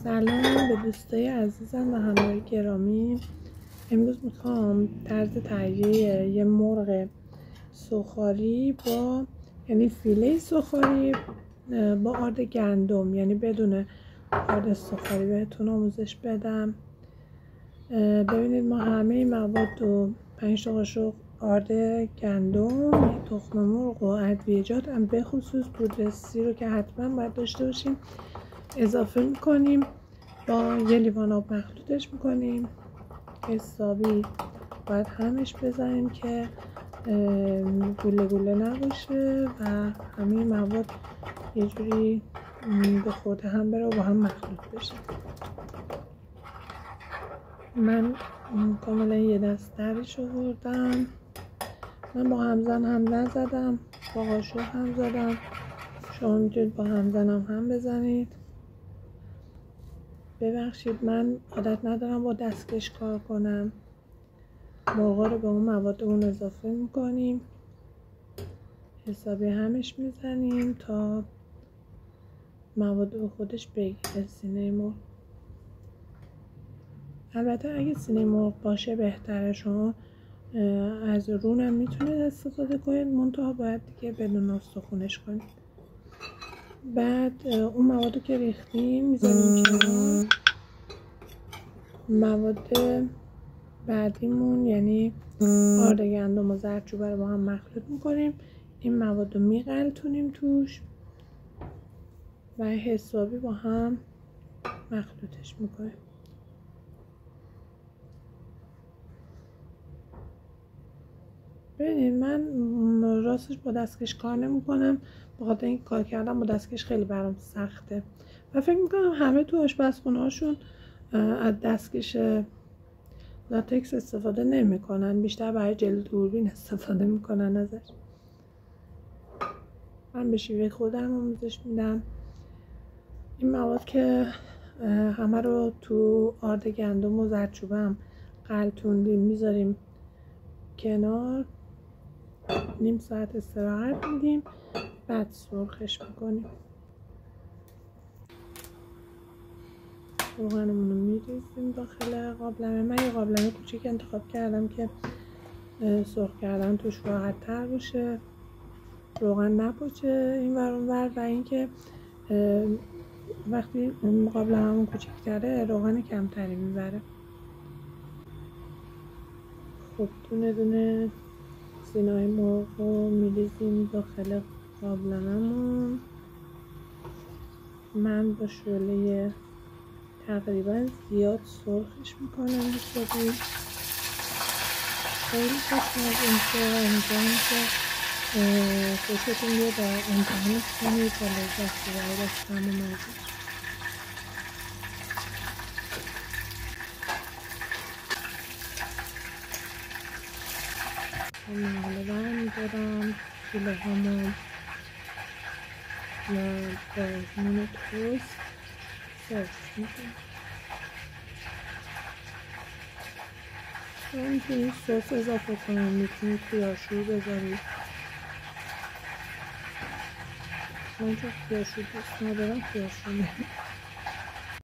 سلام به دوستای عزیزم و همراه گرامی. امروز میخوام طرز تهیه یه مرغ سوخاری یعنی فیله سوخاری با آرد گندم، یعنی بدون آرد سوخاری بهتون آموزش بدم. ببینید ما همه مواد و 5 تا قاشق آرد گندم، تخم مرغ و ادویه‌جات هم به خصوص پودر سی رو که حتما باید داشته باشیم اضافه میکنیم. با یه لیوان آب مخلوطش میکنیم حسابی. باید همش بزنیم که گوله گوله نباشه و همه مواد یه جوری به خورده هم بره و با هم مخلوط بشه. من کاملا یه دست درش آوردم. من با همزن هم نزدم، با قاشق هم زدم. شما میتونید با همزن هم بزنید. ببخشید من عادت ندارم با دستکش کار کنم. مرغا رو به اون مواد اون اضافه میکنیم، حسابی همش میزنیم تا مواد به خودش بگیره سینه مرغ. البته اگه سینه مرغ باشه بهتره، شما از رونم میتونید استفاده کنید، منتها باید دیگه بدون استخونش کنید. بعد اون مواد که ریختیم میذاریم کنار. مواد بعدیمون یعنی آرد گندم و زردچوبه رو با هم مخلوط میکنیم. این مواد رو میغلطونیم توش و حسابی با هم مخلوطش میکنیم. ببینید من راستش با دستکش کار نمیکنم، بخاطر اینکه کار کردم با دستکش خیلی برام سخته و فکر میکنم همه تو آشپزخونه هاشون از دستکش لاتکس استفاده نمیکنن، بیشتر برای جلد دوربین استفاده میکنن ازش. من به شیوه خودم آموزش میدم. این مواد که همه رو تو آرد گندم و زردچوبه هم غلطوندیم میذاریم کنار. نیم ساعت استراحت میدیم، بعد سرخش میکنیم. روغنمون رو میریزیم داخل قابلمه. من یه قابلمه کوچیک انتخاب کردم که سرخ کردن توش راحت تر باشه، روغن نپاچه این ور اون ور، و اینکه وقتی قابلمه‌مون کوچیک‌تره روغن کمتری میبره. خب دونه دونه سینه‌های مرغ رو میریزیم داخل قابلمه‌مون. من با شعله تقریبا زیاد سرخش میکنم حسابی. خیلی خوشمزه میشه و امیدوارم که خوشتون بیاد و امتحانش کنید و لذت ببرید از طعم مرغش. من حالا برمی‌دارم فیله هامو و با نون ترش سرخ میکنم. شما میتونید سس اضافه کنید، میتونید خیارشور بذارید. من چون خیارشور دوست ندارم خیارشور نمی‌ذارم.